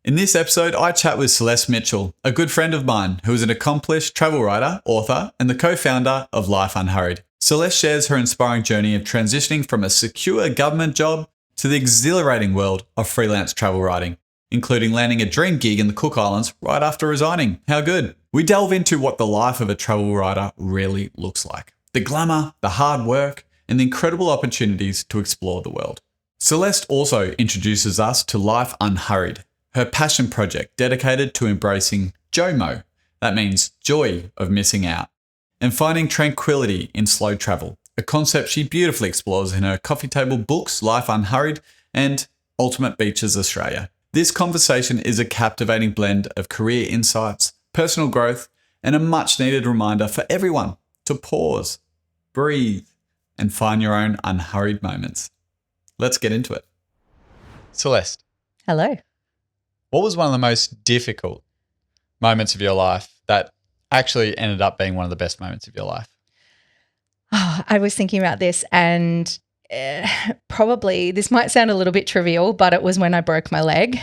In this episode, I chat with Celeste Mitchell, a good friend of mine who is an accomplished travel writer, author, and the co-founder of Life Unhurried. Celeste shares her inspiring journey of transitioning from a secure government job to the exhilarating world of freelance travel writing, including landing a dream gig in the Cook Islands right after resigning. How good? We delve into what the life of a travel writer really looks like, the glamour, the hard work, and the incredible opportunities to explore the world. Celeste also introduces us to Life Unhurried, her passion project dedicated to embracing JOMO, that means joy of missing out, and finding tranquility in slow travel, a concept she beautifully explores in her coffee table books Life Unhurried and Ultimate Beaches Australia. This conversation is a captivating blend of career insights, personal growth, and a much needed reminder for everyone to pause, breathe, and find your own unhurried moments. Let's get into it. Celeste. Hello. What was one of the most difficult moments of your life that actually ended up being one of the best moments of your life? Oh, I was thinking about this and probably this might sound a little bit trivial, but it was when I broke my leg.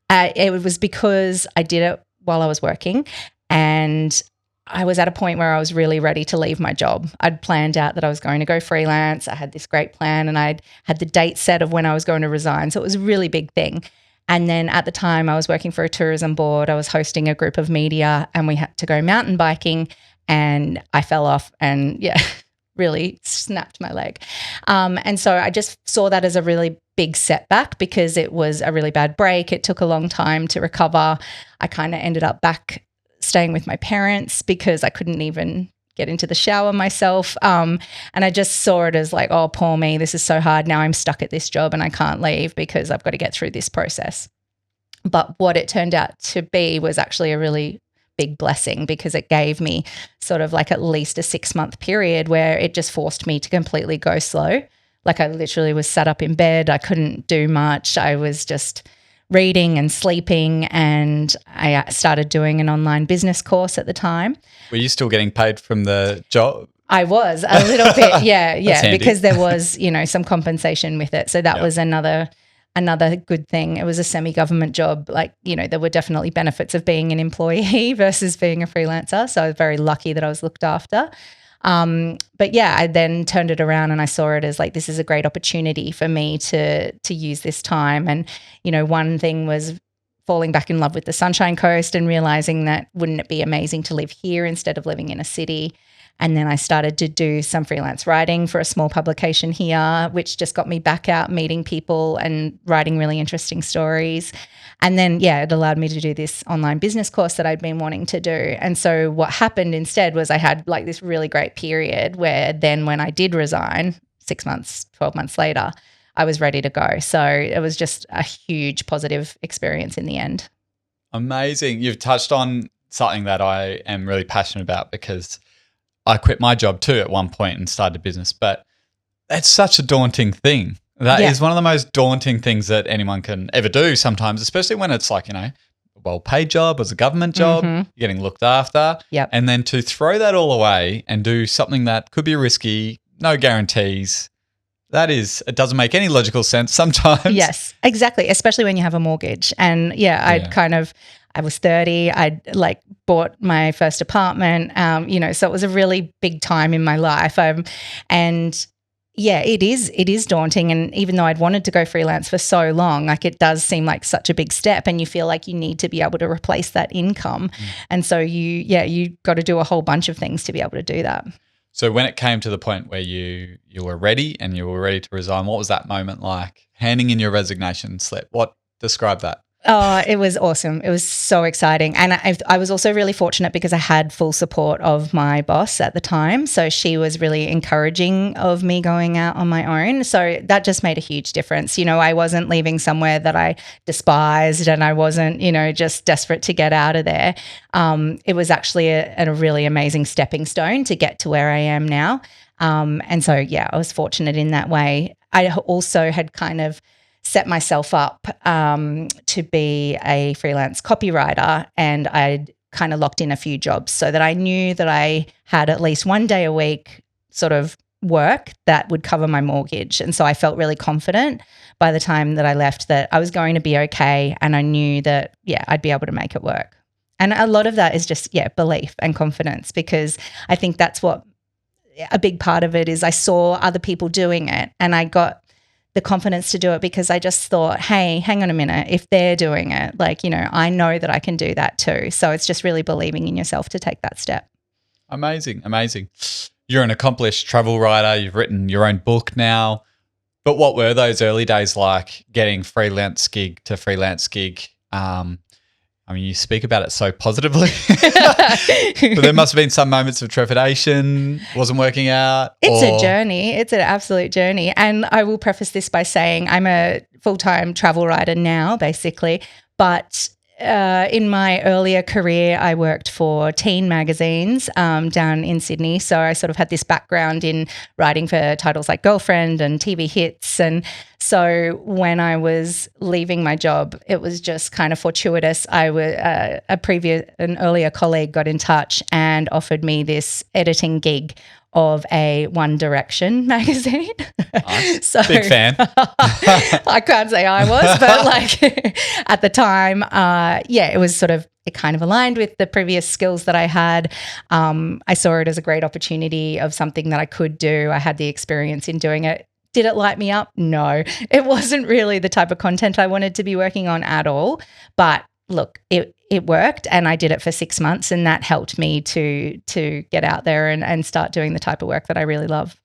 It was because I did it while I was working and I was at a point where I was really ready to leave my job. I'd planned out that I was going to go freelance. I had this great plan and I'd had the date set of when I was going to resign. So it was a really big thing. And then at the time I was working for a tourism board. I was hosting a group of media and we had to go mountain biking and I fell off and really snapped my leg. And so I just saw that as a really big setback because it was a really bad break. It took a long time to recover. I kind of ended up back staying with my parents because I couldn't even get into the shower myself. And I just saw it as like, oh, poor me, this is so hard. Now I'm stuck at this job and I can't leave because I've got to get through this process. But what it turned out to be was actually a really big blessing because it gave me sort of like at least a 6-month period where it just forced me to completely go slow. Like I literally was sat up in bed. I couldn't do much. I was just reading and sleeping, and I started doing an online business course at the time. Were you still getting paid from the job? I was a little bit, yeah, because there was, some compensation with it. So that was another good thing. It was a semi-government job. Like, there were definitely benefits of being an employee versus being a freelancer. So I was very lucky that I was looked after. But I then turned it around and I saw it as like, this is a great opportunity for me to use this time. And, one thing was falling back in love with the Sunshine Coast and realizing that wouldn't it be amazing to live here instead of living in a city. And then I started to do some freelance writing for a small publication here, which just got me back out meeting people and writing really interesting stories. And then, it allowed me to do this online business course that I'd been wanting to do. And so what happened instead was I had like this really great period where then when I did resign 6 months, 12 months later, I was ready to go. So it was just a huge positive experience in the end. Amazing. You've touched on something that I am really passionate about because I quit my job too at one point and started a business, but it's such a daunting thing. That is one of the most daunting things that anyone can ever do sometimes, especially when it's like, a well-paid job, as a government job, you're getting looked after. Yep. And then to throw that all away and do something that could be risky, no guarantees, it doesn't make any logical sense sometimes. Yes, exactly, especially when you have a mortgage. And I was 30. I'd bought my first apartment, so it was a really big time in my life. It is daunting. And even though I'd wanted to go freelance for so long, it does seem like such a big step and you feel like you need to be able to replace that income. And so you got to do a whole bunch of things to be able to do that. So when it came to the point where you were ready and you were ready to resign, what was that moment like? Handing in your resignation slip. Describe that? Oh, it was awesome. It was so exciting. And I was also really fortunate because I had full support of my boss at the time. So she was really encouraging of me going out on my own. So that just made a huge difference. I wasn't leaving somewhere that I despised and I wasn't, just desperate to get out of there. It was actually a really amazing stepping stone to get to where I am now. And so, I was fortunate in that way. I also had kind of set myself up to be a freelance copywriter, and I'd kind of locked in a few jobs so that I knew that I had at least one day a week sort of work that would cover my mortgage. And so I felt really confident by the time that I left that I was going to be okay, and I knew that, I'd be able to make it work. And a lot of that is just, belief and confidence, because I think that's what a big part of it is. I saw other people doing it and I got the confidence to do it because I just thought, hey, hang on a minute, if they're doing it, I know that I can do that too. So it's just really believing in yourself to take that step. Amazing. You're an accomplished travel writer. You've written your own book now. But what were those early days like, getting freelance gig to freelance gig? You speak about it so positively, but there must have been some moments of trepidation, wasn't working out. It's a journey. It's an absolute journey. And I will preface this by saying I'm a full-time travel writer now, basically, but in my earlier career, I worked for teen magazines down in Sydney. So I sort of had this background in writing for titles like Girlfriend and TV Hits. And so when I was leaving my job, it was just kind of fortuitous. An earlier colleague got in touch and offered me this editing gig of a One Direction magazine. Nice. So, big fan. I can't say I was, but at the time, it was it kind of aligned with the previous skills that I had. I saw it as a great opportunity of something that I could do. I had the experience in doing it. Did it light me up? No, it wasn't really the type of content I wanted to be working on at all. But look, it worked, and I did it for 6 months, and that helped me to get out there and start doing the type of work that I really love.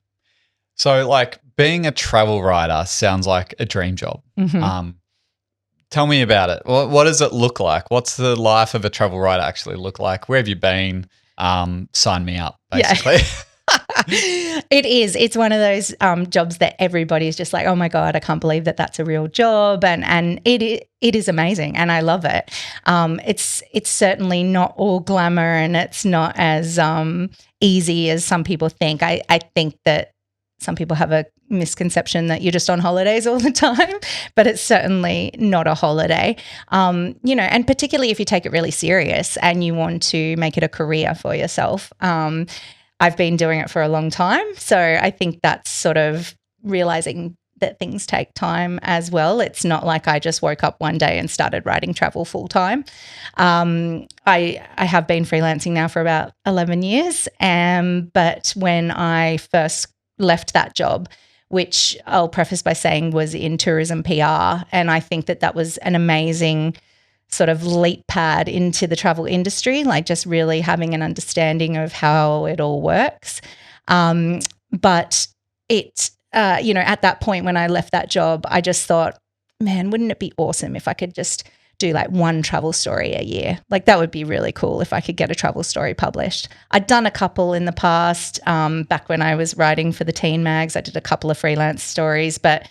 So being a travel writer sounds like a dream job. Mm-hmm. Tell me about it. What does it look like? What's the life of a travel writer actually look like? Where have you been? Sign me up, basically. Yeah. It is. It's one of those jobs that everybody's just like, oh my God, I can't believe that that's a real job. And it is amazing, and I love it. It's certainly not all glamour, and it's not as easy as some people think. I think that some people have a misconception that you're just on holidays all the time, but it's certainly not a holiday. And particularly if you take it really serious and you want to make it a career for yourself. I've been doing it for a long time, so I think that's sort of realizing that things take time as well. It's not like I just woke up one day and started writing travel full time. I have been freelancing now for about 11 years, but when I first left that job, which I'll preface by saying was in tourism PR, and I think that was an amazing sort of leap pad into the travel industry, just really having an understanding of how it all works. But it, at that point when I left that job, I just thought, man, wouldn't it be awesome if I could just do one travel story a year? That would be really cool if I could get a travel story published. I'd done a couple in the past. Back when I was writing for the teen mags, I did a couple of freelance stories, but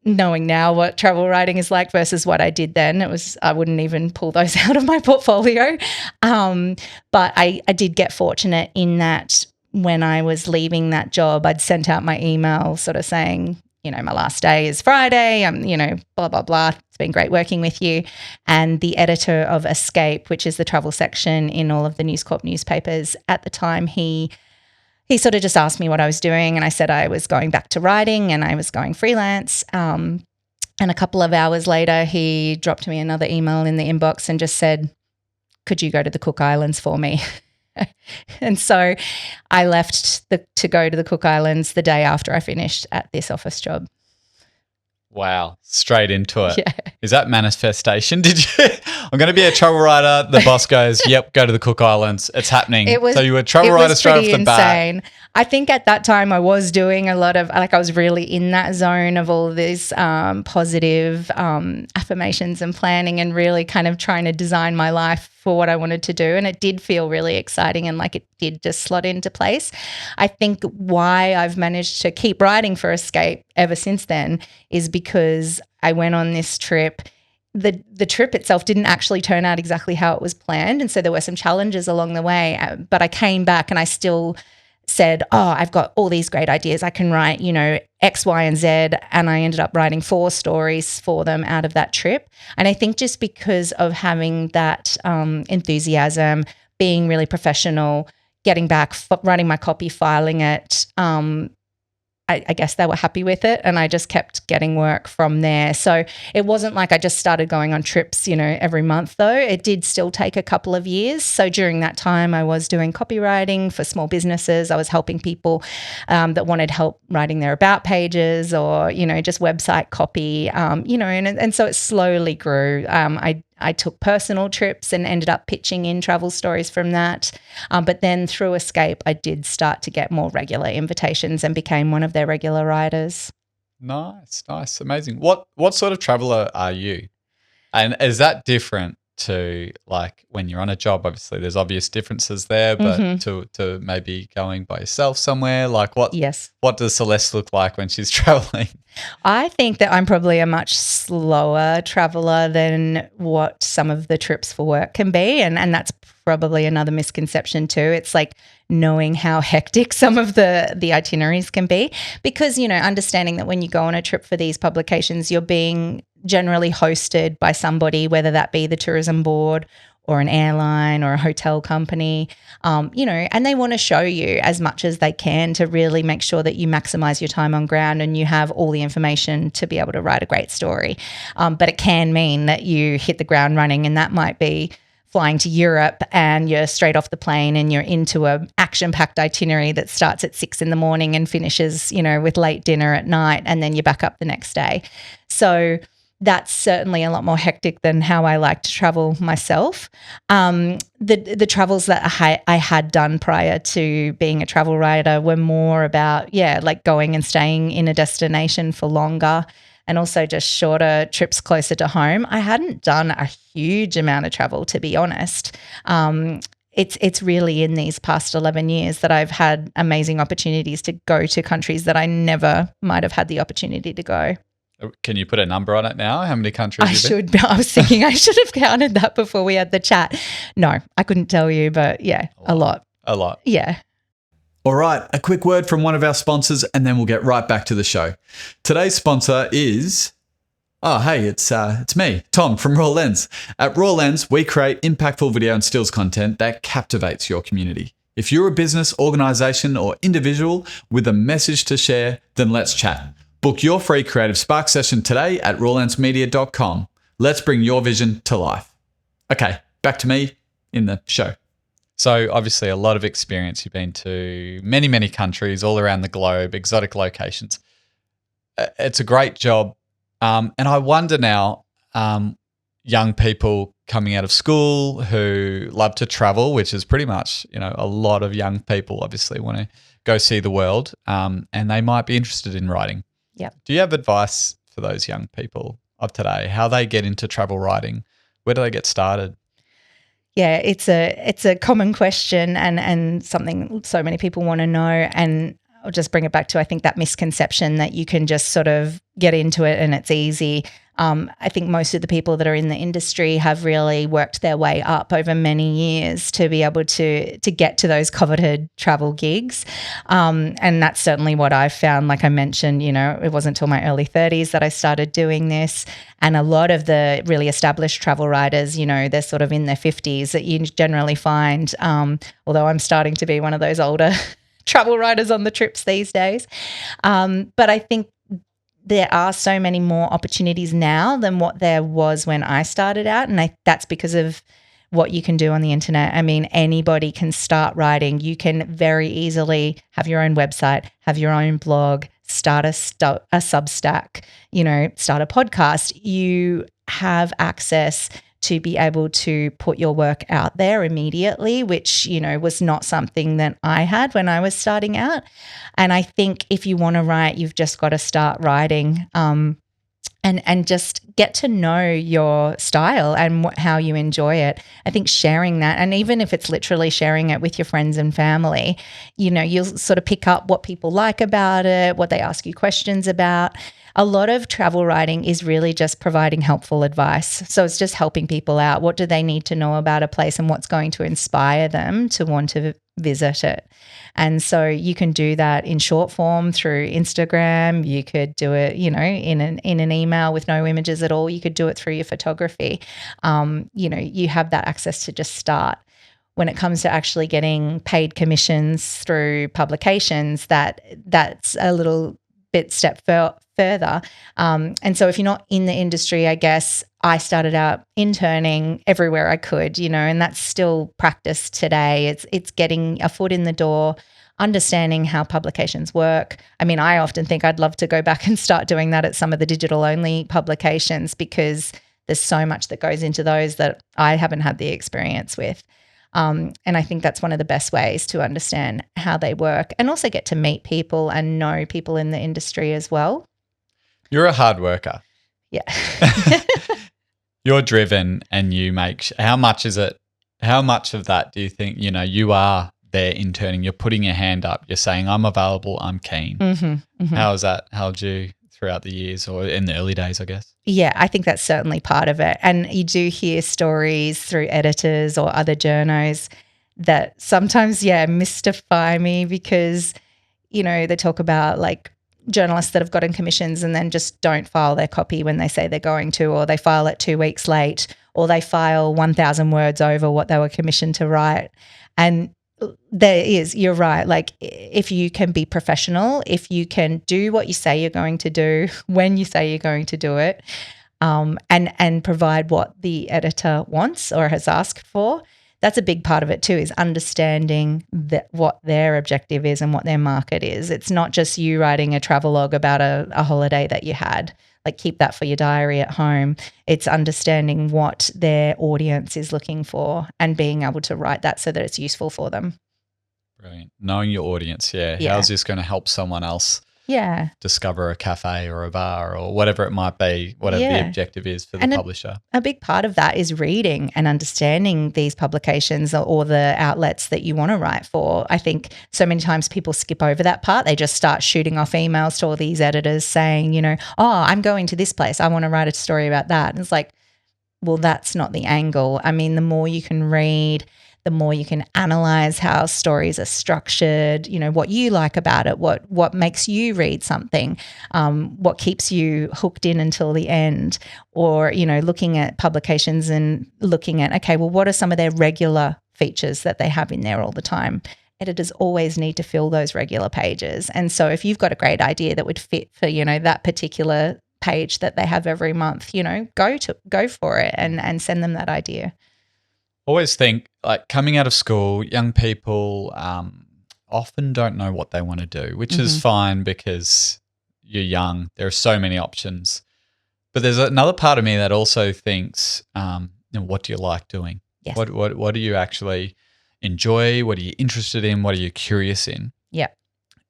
knowing now what travel writing is like versus what I did then, I wouldn't even pull those out of my portfolio. But I did get fortunate in that when I was leaving that job, I'd sent out my email sort of saying, my last day is Friday, blah, blah, blah. It's been great working with you. And the editor of Escape, which is the travel section in all of the News Corp newspapers at the time, he sort of just asked me what I was doing, and I said I was going back to writing and I was going freelance. And a couple of hours later, he dropped me another email in the inbox and just said, could you go to the Cook Islands for me? And so I left to go to the Cook Islands the day after I finished at this office job. Wow, straight into it. Yeah. Is that manifestation? Did you? I'm going to be a travel writer. The boss goes, yep, go to the Cook Islands. It's happening. So you were a travel writer straight off the bat. I think at that time I was doing a lot of, I was really in that zone of all these positive affirmations and planning, and really kind of trying to design my life for what I wanted to do. And it did feel really exciting, and it did just slot into place. I think why I've managed to keep writing for Escape ever since then is because I went on this trip. The trip itself didn't actually turn out exactly how it was planned, and so there were some challenges along the way, but I came back and I still said, I've got all these great ideas. I can write, X, Y, and Z. And I ended up writing 4 stories for them out of that trip. And I think just because of having that enthusiasm, being really professional, getting back, writing my copy, filing it, I guess they were happy with it, and I just kept getting work from there. So it wasn't like I just started going on trips, every month though. It did still take a couple of years. So during that time, I was doing copywriting for small businesses. I was helping people that wanted help writing their about pages or, just website copy, and so it slowly grew. I took personal trips and ended up pitching in travel stories from that. But then through Escape, I did start to get more regular invitations and became one of their regular writers. Nice, amazing. What sort of traveler are you? And is that different to like when you're on a job? Obviously, there's obvious differences there, but to maybe going by yourself somewhere, like what does Celeste look like when she's traveling? I think that I'm probably a much slower traveler than what some of the trips for work can be. And that's probably another misconception too. It's like knowing how hectic some of the itineraries can be because, understanding that when you go on a trip for these publications, you're being generally hosted by somebody, whether that be the tourism board or an airline or a hotel company, and they want to show you as much as they can to really make sure that you maximize your time on ground and you have all the information to be able to write a great story. But it can mean that you hit the ground running, and that might be flying to Europe and you're straight off the plane and you're into a action-packed itinerary that starts at 6 a.m. and finishes, with late dinner at night, and then you're back up the next day. So that's certainly a lot more hectic than how I like to travel myself. The travels that I had done prior to being a travel writer were more about, like going and staying in a destination for longer and also just shorter trips closer to home. I hadn't done a huge amount of travel, to be honest. It's really in these past 11 years that I've had amazing opportunities to go to countries that I never might have had the opportunity to go. Can you put a number on it now? How many countries you've been? I was thinking I should have counted that before we had the chat. No, I couldn't tell you, but a lot. A lot. Yeah. All right, a quick word from one of our sponsors and then we'll get right back to the show. Today's sponsor is, it's me, Tom from Raw Lens. At Raw Lens, we create impactful video and stills content that captivates your community. If you're a business, organization, or individual with a message to share, then let's chat. Book your free Creative Spark session today at rawlensmedia.com. Let's bring your vision to life. Okay, back to me in the show. So obviously a lot of experience. You've been to many, many countries all around the globe, exotic locations. It's a great job. And I wonder now, young people coming out of school who love to travel, which is pretty much, a lot of young people obviously want to go see the world, and they might be interested in writing. Yep. Do you have advice for those young people of today, how they get into travel writing? Where do they get started? Yeah, it's a common question and something so many people want to know. And I'll just bring it back to, I think, that misconception that you can just sort of get into it and it's easy. I think most of the people that are in the industry have really worked their way up over many years to be able to get to those coveted travel gigs. And that's certainly what I found. Like I mentioned, it wasn't until my early 30s that I started doing this. And a lot of the really established travel writers, they're sort of in their 50s that you generally find, although I'm starting to be one of those older travel writers on the trips these days. But I think there are so many more opportunities now than what there was when I started out. And that's because of what you can do on the internet. I mean, anybody can start writing. You can very easily have your own website, have your own blog, start a Substack, start a podcast. You have access to be able to put your work out there immediately, which, was not something that I had when I was starting out. And I think if you want to write, you've just got to start writing and just get to know your style and how you enjoy it. I think sharing that, and even if it's literally sharing it with your friends and family, you'll sort of pick up what people like about it, what they ask you questions about. A lot of travel writing is really just providing helpful advice. So it's just helping people out. What do they need to know about a place and what's going to inspire them to want to visit it? And so you can do that in short form through Instagram. You could do it, in an email with no images at all. You could do it through your photography. You have that access to just start. When it comes to actually getting paid commissions through publications, that's a little step further. And so if you're not in the industry, I guess I started out interning everywhere I could, and that's still practice today. It's getting a foot in the door, understanding how publications work. I mean, I often think I'd love to go back and start doing that at some of the digital-only publications, because there's so much that goes into those that I haven't had the experience with. And I think that's one of the best ways to understand how they work, and also get to meet people and know people in the industry as well. You're a hard worker. Yeah. You're driven, and you make how much is it? How much of that do you think, you are there interning, you're putting your hand up, you're saying, I'm available, I'm keen. How is that helped you throughout the years, or in the early days, I guess? Yeah, I think that's certainly part of it. And you do hear stories through editors or other journos that sometimes, mystify me, because, they talk about like journalists that have gotten commissions and then just don't file their copy when they say they're going to, or they file it 2 weeks late, or they file 1,000 words over what they were commissioned to write. And you're right. Like, if you can be professional, if you can do what you say you're going to do when you say you're going to do it, and provide what the editor wants or has asked for, that's a big part of it too, is understanding what their objective is and what their market is. It's not just you writing a travelogue about a holiday that you had. Like, keep that for your diary at home. It's understanding what their audience is looking for and being able to write that so that it's useful for them. Brilliant. Knowing your audience, yeah. How's this going to help someone else discover a cafe or a bar or whatever it might be, whatever the objective is for the publisher? A big part of that is reading and understanding these publications or the outlets that you want to write for. I think so many times people skip over that part. They just start shooting off emails to all these editors saying, I'm going to this place, I want to write a story about that. And it's like, well, that's not the angle. I mean, the more you can read, the more you can analyze how stories are structured, what you like about it, what makes you read something, what keeps you hooked in until the end, or, looking at publications and looking at, okay, well, what are some of their regular features that they have in there all the time? Editors always need to fill those regular pages. And so if you've got a great idea that would fit for, that particular page that they have every month, go for it and send them that idea. Always think, like, coming out of school, young people often don't know what they want to do, which is fine because you're young. There are so many options. But there's another part of me that also thinks, what do you like doing? Yes. What do you actually enjoy? What are you interested in? What are you curious in? Yeah.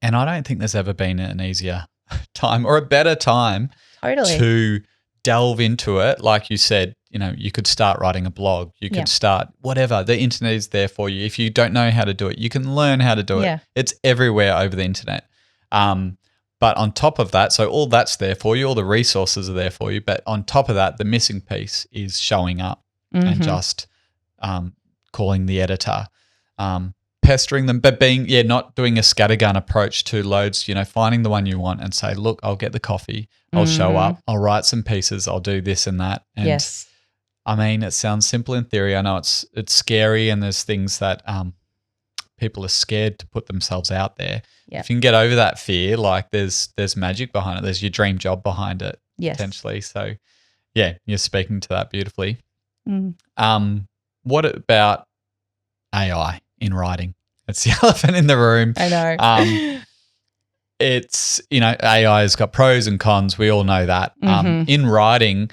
And I don't think there's ever been an easier time or a better time to delve into it. Like you said, you could start writing a blog. You could start whatever. The internet is there for you. If you don't know how to do it, you can learn how to do it. Yeah. It's everywhere over the internet. But on top of that, so all that's there for you, all the resources are there for you. But on top of that, the missing piece is showing up and just calling the editor, pestering them, but not doing a scattergun approach to loads, finding the one you want and say, look, I'll get the coffee, I'll show up, I'll write some pieces, I'll do this and that. And yes. I mean, it sounds simple in theory. I know it's scary, and there's things that people are scared to put themselves out there. Yep. If you can get over that fear, like there's magic behind it. There's your dream job behind it, potentially. So, yeah, you're speaking to that beautifully. What about AI in writing? It's the elephant in the room. I know. It's, AI has got pros and cons. We all know that. In writing,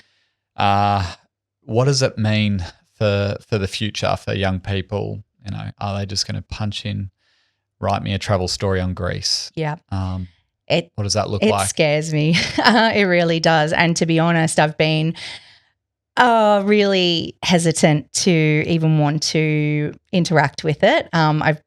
what does it mean for the future for young people? Are they just going to punch in, write me a travel story on Greece? Yeah. What does that look like? It scares me. It really does. And to be honest, I've been really hesitant to even want to interact with it. I've,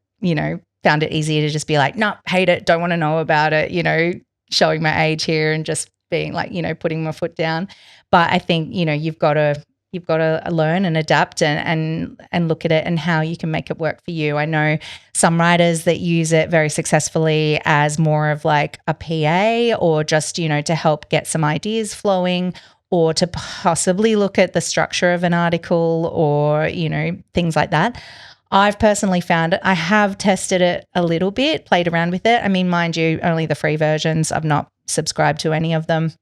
found it easier to just be like, no, hate it, don't want to know about it, showing my age here and just being like, putting my foot down. But I think, you've got to learn and adapt and look at it and how you can make it work for you. I know some writers that use it very successfully as more of like a PA, or just, to help get some ideas flowing, or to possibly look at the structure of an article, or, things like that. I've personally found it. I have tested it a little bit, played around with it. I mean, mind you, only the free versions. I've not subscribe to any of them.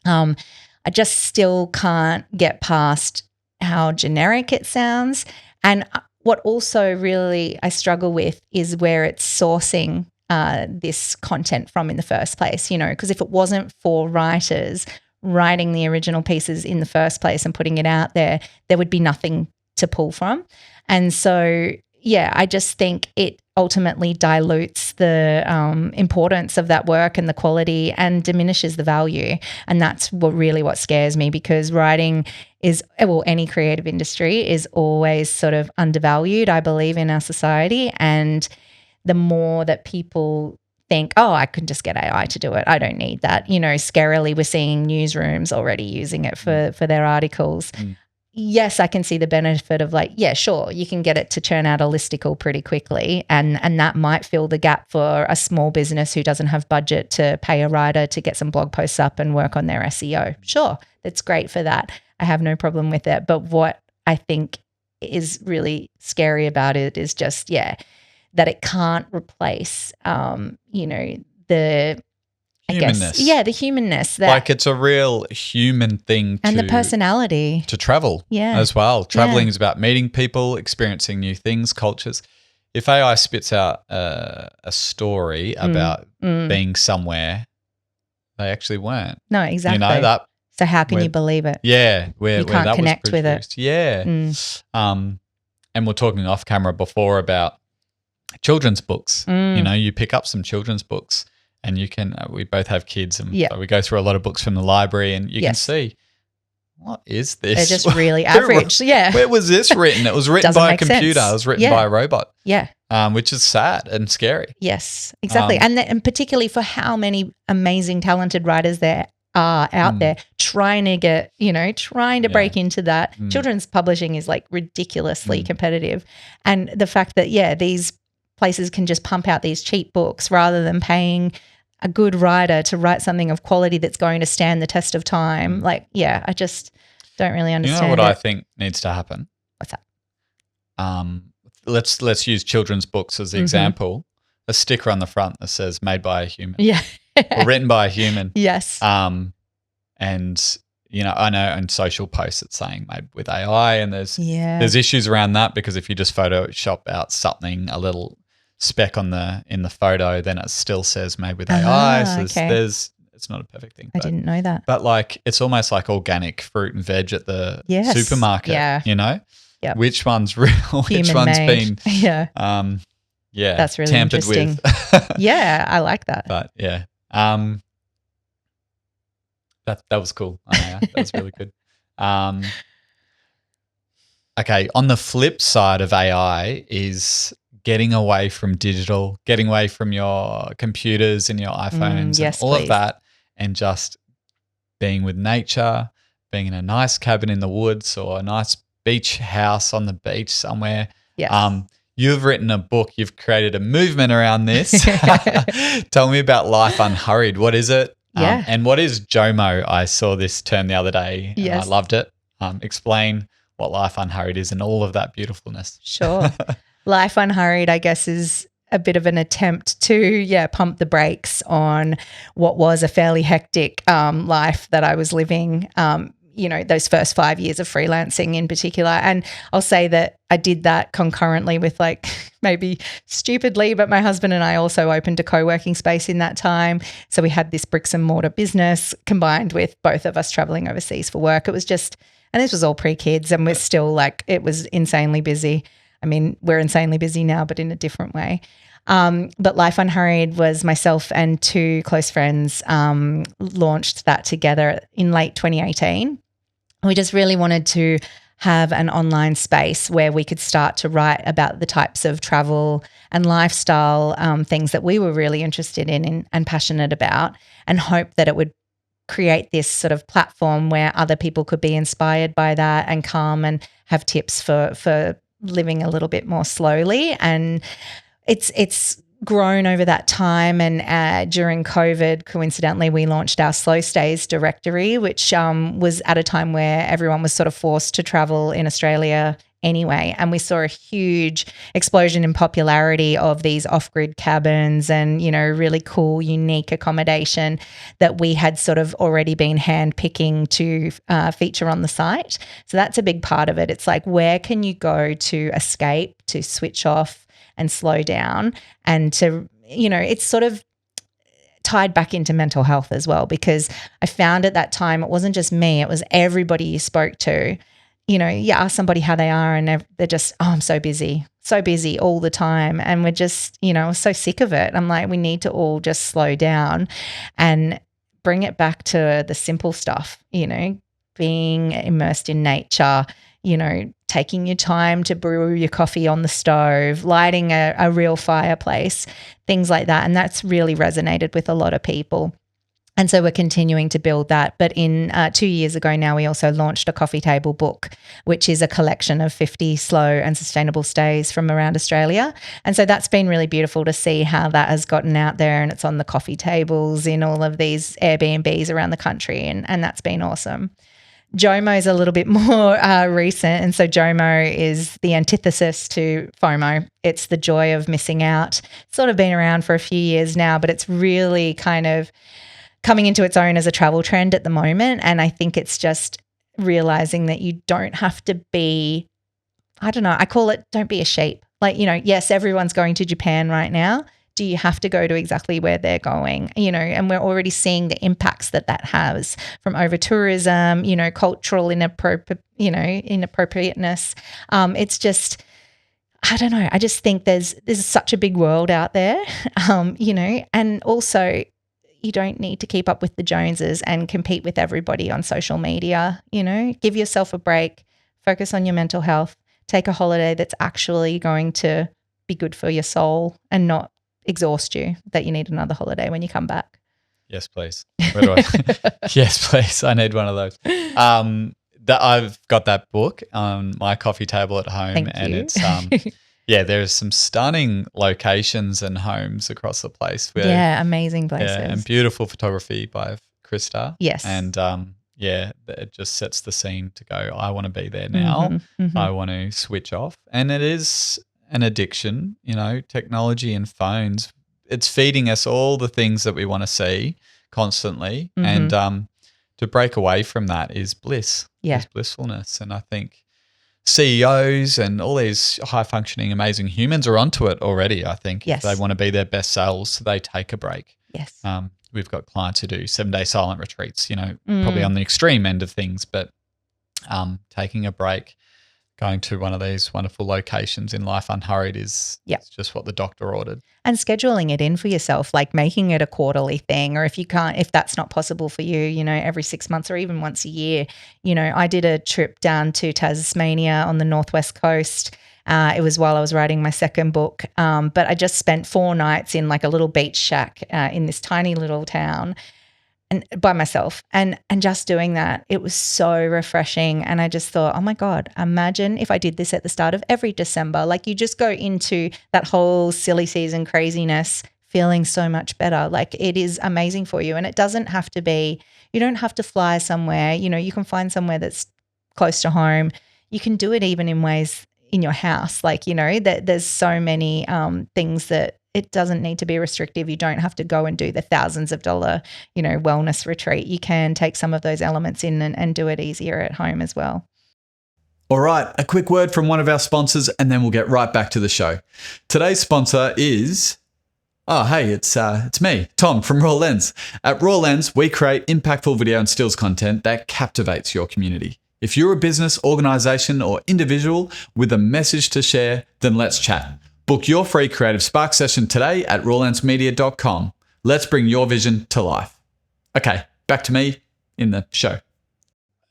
I just still can't get past how generic it sounds. And what also really I struggle with is where it's sourcing this content from in the first place, because if it wasn't for writers writing the original pieces in the first place and putting it out there, there would be nothing to pull from. And so, yeah, I just think it ultimately dilutes the importance of that work and the quality and diminishes the value. And that's what scares me, because writing any creative industry is always sort of undervalued, I believe, in our society. And the more that people think, oh, I can just get AI to do it, I don't need that. Scarily, we're seeing newsrooms already using it for their articles. Yes, I can see the benefit of sure, you can get it to churn out a listicle pretty quickly, and that might fill the gap for a small business who doesn't have budget to pay a writer to get some blog posts up and work on their SEO. Sure, that's great for that. I have no problem with it. But what I think is really scary about it is just, that it can't replace, the humanness. The humanness. That, it's a real human thing and the personality. To travel as well. Traveling is about meeting people, experiencing new things, cultures. If AI spits out a story about being somewhere, they actually weren't. No, exactly. That. So how can you believe it? Yeah. You can't that connect was with it. Yeah. And we're talking off camera before about children's books. You pick up some children's books. And you can, we both have kids, and so we go through a lot of books from the library, and you can see, what is this? They're just really average. Where was this written? It was written by a computer. Sense. It was written by a robot. Yeah. Which is sad and scary. Yes, exactly. And particularly for how many amazing, talented writers there are out there trying to get, trying to break into that. Children's publishing is ridiculously competitive. And the fact that, these places can just pump out these cheap books rather than paying a good writer to write something of quality that's going to stand the test of time. I just don't really understand. You know what I think needs to happen? What's that? Let's use children's books as an example. A sticker on the front that says "Made by a human." Yeah. Or written by a human. Yes. And I know in social posts it's saying made with AI, and there's issues around that, because if you just Photoshop out something, a little speck in the photo, then it still says made with AI. So it's not a perfect thing. I didn't know that. But it's almost like organic fruit and veg at the supermarket. Yeah. Which one's real? Which one's been that's really tampered interesting. with. Yeah, I like that. But that was cool. That was really good. Okay, on the flip side of AI is getting away from digital, getting away from your computers and your iPhones and all of that, and just being with nature, being in a nice cabin in the woods or a nice beach house on the beach somewhere. Yes. You've written a book. You've created a movement around this. Tell me about Life Unhurried. What is it? And what is JOMO? I saw this term the other day and I loved it. Explain what Life Unhurried is and all of that beautifulness. Sure. Life Unhurried, I guess, is a bit of an attempt to, pump the brakes on what was a fairly hectic life that I was living, those first 5 years of freelancing in particular. And I'll say that I did that concurrently with maybe stupidly, but my husband and I also opened a co-working space in that time. So we had this bricks and mortar business combined with both of us traveling overseas for work. It was just, and this was all pre-kids, and we're still it was insanely busy. I mean, we're insanely busy now, but in a different way. But Life Unhurried was myself and two close friends launched that together in late 2018. We just really wanted to have an online space where we could start to write about the types of travel and lifestyle things that we were really interested in and passionate about, and hope that it would create this sort of platform where other people could be inspired by that and come and have tips for living a little bit more slowly. And it's grown over that time, and during COVID, coincidentally, we launched our Slow Stays directory, which was at a time where everyone was sort of forced to travel in Australia anyway. And we saw a huge explosion in popularity of these off-grid cabins and, really cool, unique accommodation that we had sort of already been hand-picking to feature on the site. So that's a big part of it. It's like, where can you go to escape, to switch off and slow down, and to, it's sort of tied back into mental health as well, because I found at that time it wasn't just me, it was everybody you spoke to. You ask somebody how they are and they're just, I'm so busy all the time. And we're just, so sick of it. I'm like, we need to all just slow down and bring it back to the simple stuff, being immersed in nature, taking your time to brew your coffee on the stove, lighting a real fireplace, things like that. And that's really resonated with a lot of people. And so we're continuing to build that. But in 2 years ago now, we also launched a coffee table book, which is a collection of 50 slow and sustainable stays from around Australia. And so that's been really beautiful to see how that has gotten out there, and it's on the coffee tables in all of these Airbnbs around the country. And that's been awesome. JOMO is a little bit more recent. And so JOMO is the antithesis to FOMO. It's the joy of missing out. It's sort of been around for a few years now, but it's really kind of coming into its own as a travel trend at the moment. And I think it's just realizing that you don't have to be, I don't know, I call it don't be a sheep. Like, yes, everyone's going to Japan right now. Do you have to go to exactly where they're going? And we're already seeing the impacts that has from over-tourism, cultural inappropriateness. It's just, I don't know. I just think there's such a big world out there, and also you don't need to keep up with the Joneses and compete with everybody on social media. Give yourself a break, focus on your mental health, take a holiday that's actually going to be good for your soul and not exhaust you, that you need another holiday when you come back. Yes, please. Where do I? Yes, please. I need one of those. I've got that book on my coffee table at home. Thank and you. It's there's some stunning locations and homes across the place. Amazing places. Yeah, and beautiful photography by Krista. Yes. And it just sets the scene to go, I want to be there now. Mm-hmm, mm-hmm. I want to switch off. And it is an addiction, technology and phones. It's feeding us all the things that we want to see constantly. Mm-hmm. And to break away from that is bliss, is blissfulness. And I think CEOs and all these high-functioning, amazing humans are onto it already, I think. Yes. If they want to be their best selves, they take a break. Yes. We've got clients who do 7-day silent retreats, probably on the extreme end of things, but taking a break, going to one of these wonderful locations in Life Unhurried is just what the doctor ordered. And scheduling it in for yourself, like making it a quarterly thing, or if that's not possible for you, every 6 months or even once a year. I did a trip down to Tasmania on the northwest coast. It was while I was writing my second book, but I just spent 4 nights in like a little beach shack in this tiny little town, and by myself, and just doing that, it was so refreshing. And I just thought, oh my God, imagine if I did this at the start of every December. Like, you just go into that whole silly season craziness feeling so much better. Like, it is amazing for you. And it doesn't have to be, you don't have to fly somewhere. You can find somewhere that's close to home. You can do it even in ways in your house. Like, that there's so many things that it doesn't need to be restrictive. You don't have to go and do the thousands of dollar, wellness retreat. You can take some of those elements in and do it easier at home as well. All right, a quick word from one of our sponsors, and then we'll get right back to the show. Today's sponsor is, it's me, Tom from Raw Lens. At Raw Lens, we create impactful video and stills content that captivates your community. If you're a business, organization, or individual with a message to share, then let's chat. Book your free Creative Spark session today at rawlensmedia.com. Let's bring your vision to life. Okay, back to me in the show.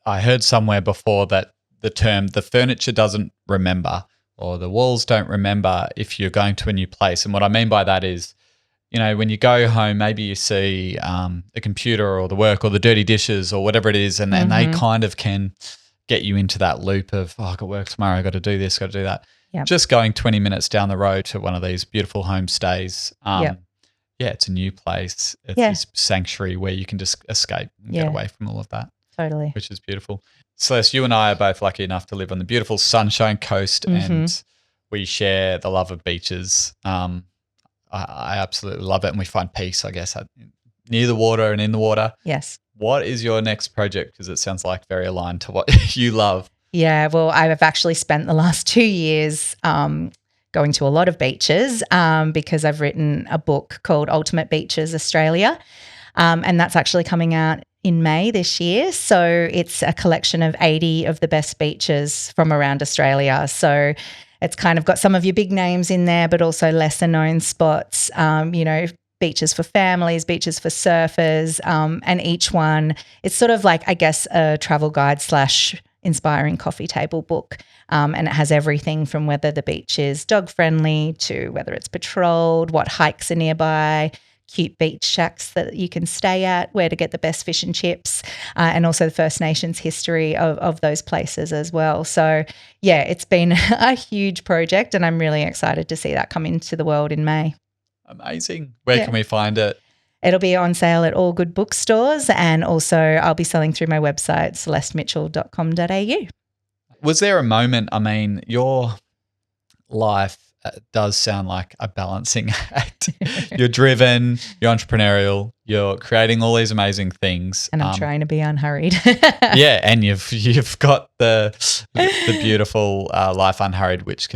I heard somewhere before that the term, the furniture doesn't remember, or the walls don't remember if you're going to a new place. And what I mean by that is, when you go home, maybe you see the computer or the work or the dirty dishes or whatever it is, and they kind of can get you into that loop of, I've got work tomorrow, I've got to do this, got to do that. Yep. Just going 20 minutes down the road to one of these beautiful homestays. It's a new place. It's this sanctuary where you can just escape and get away from all of that. Totally. Which is beautiful. Celeste, you and I are both lucky enough to live on the beautiful Sunshine Coast, and we share the love of beaches. I absolutely love it, and we find peace, I guess, near the water and in the water. Yes. What is your next project? Because it sounds like very aligned to what you love. Yeah, well, I've actually spent the last 2 years going to a lot of beaches because I've written a book called Ultimate Beaches Australia, and that's actually coming out in May this year. So it's a collection of 80 of the best beaches from around Australia. So it's kind of got some of your big names in there, but also lesser known spots, beaches for families, beaches for surfers, and each one, it's sort of like, I guess, a travel guide / inspiring coffee table book. And it has everything from whether the beach is dog friendly to whether it's patrolled, what hikes are nearby, cute beach shacks that you can stay at, where to get the best fish and chips, and also the First Nations history of those places as well. So, yeah, it's been a huge project, and I'm really excited to see that come into the world in May. Amazing. Where can we find it? It'll be on sale at all good bookstores, and also I'll be selling through my website, celestemitchell.com.au. Was there a moment, I mean, your life does sound like a balancing act. You're driven, you're entrepreneurial, you're creating all these amazing things. And I'm trying to be unhurried. Yeah, and you've got the beautiful Life Unhurried, which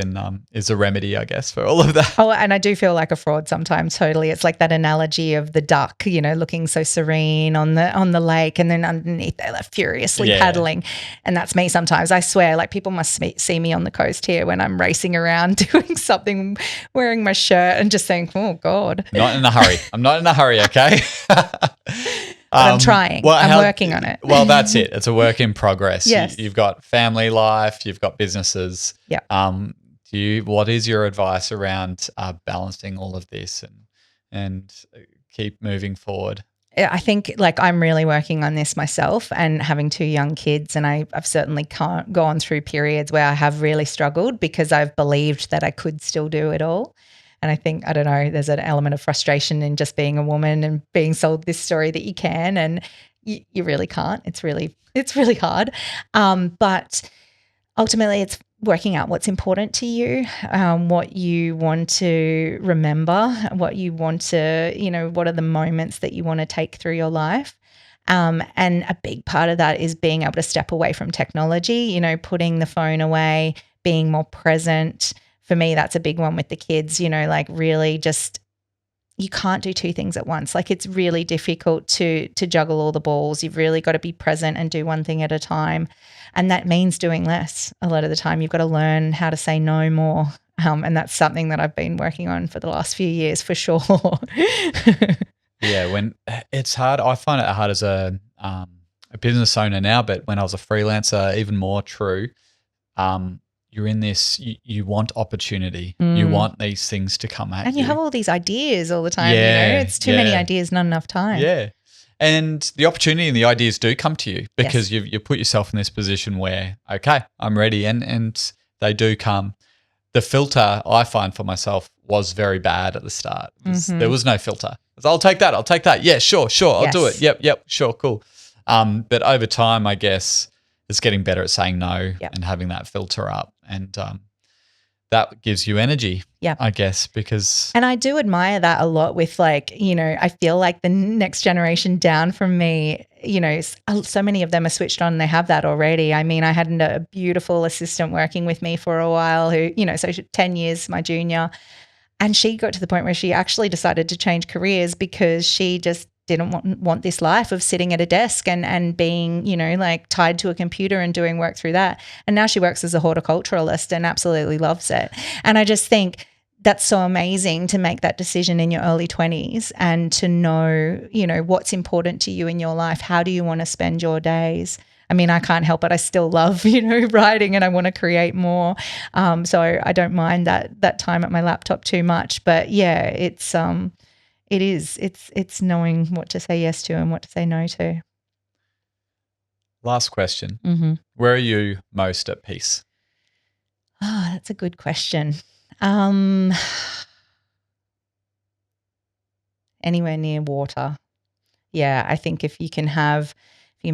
is a remedy, I guess, for all of that. Oh, and I do feel like a fraud sometimes, totally. It's like that analogy of the duck, looking so serene on the lake, and then underneath they're furiously paddling. And that's me sometimes. I swear, like people must see me on the coast here when I'm racing around doing something, wearing my shirt and just saying, oh, God. Not in a hurry. I'm not in a hurry, okay? But I'm trying. I'm working on it. Well, that's it. It's a work in progress. Yes. You've got family life. You've got businesses. Yeah. What is your advice around balancing all of this and keep moving forward? I think I'm really working on this myself, and having 2 young kids, and I've certainly gone through periods where I have really struggled because I've believed that I could still do it all. And I think, I don't know, there's an element of frustration in just being a woman and being sold this story that you can, and you really can't. It's really hard. But ultimately it's working out what's important to you, what you want to remember, what you want to, what are the moments that you want to take through your life. And a big part of that is being able to step away from technology, putting the phone away, being more present. For me, that's a big one with the kids, really just you can't do 2 things at once. It's really difficult to juggle all the balls. You've really got to be present and do one thing at a time. And that means doing less. A lot of the time you've got to learn how to say no more. And that's something that I've been working on for the last few years for sure. Yeah, when it's hard, I find it hard as a business owner now, but when I was a freelancer, even more true. You're in this, you want opportunity. You want these things to come at you. And you have all these ideas all the time, It's too many ideas, not enough time. Yeah. And the opportunity and the ideas do come to you because you put yourself in this position where, okay, I'm ready, and they do come. The filter I find for myself was very bad at the start. There was no filter. I'll take that. Yeah, sure, I'll do it. Yep, sure, cool. But over time, I guess, it's getting better at saying no and having that filter up. And that gives you energy, I guess, because... And I do admire that a lot with I feel like the next generation down from me, so many of them are switched on and they have that already. I mean, I had a beautiful assistant working with me for a while who, so 10 years my junior, and she got to the point where she actually decided to change careers because she just didn't want this life of sitting at a desk and being, tied to a computer and doing work through that. And now she works as a horticulturalist and absolutely loves it. And I just think that's so amazing to make that decision in your early 20s and to know, what's important to you in your life. How do you want to spend your days? I mean, I can't help it. I still love, writing, and I want to create more. So I don't mind that time at my laptop too much. But yeah, it's knowing what to say yes to and what to say no to. Last question. Where are you most at peace? Oh, that's a good question. Anywhere near water. Yeah, I think if you can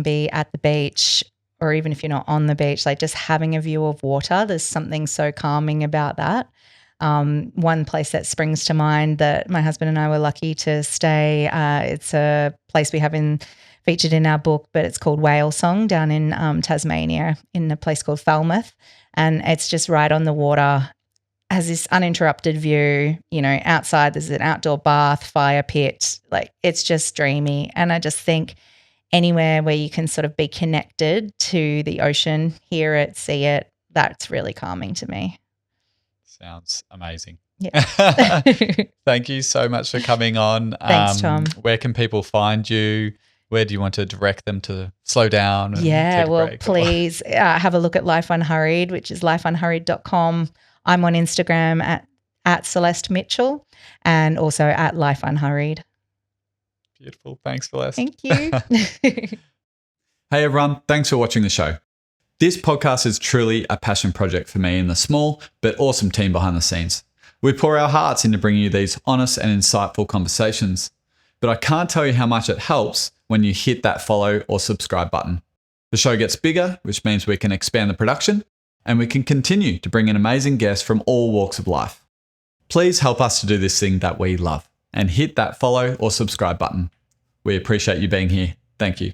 be at the beach or even if you're not on the beach, like just having a view of water, there's something so calming about that. One place that springs to mind that my husband and I were lucky to stay, it's a place we have featured in our book, but it's called Whale Song down in Tasmania in a place called Falmouth. And it's just right on the water, has this uninterrupted view, outside there's an outdoor bath, fire pit, like it's just dreamy. And I just think anywhere where you can sort of be connected to the ocean, hear it, see it, that's really calming to me. Sounds amazing. Yeah. Thank you so much for coming on. Thanks, Tom. Where can people find you? Where do you want to direct them to slow down? And take a break? Please have a look at Life Unhurried, which is lifeunhurried.com. I'm on Instagram at Celeste Mitchell and also at Life Unhurried. Beautiful. Thanks, Celeste. Thank you. Hey, everyone. Thanks for watching the show. This podcast is truly a passion project for me and the small but awesome team behind the scenes. We pour our hearts into bringing you these honest and insightful conversations. But I can't tell you how much it helps when you hit that follow or subscribe button. The show gets bigger, which means we can expand the production and we can continue to bring in amazing guests from all walks of life. Please help us to do this thing that we love and hit that follow or subscribe button. We appreciate you being here. Thank you.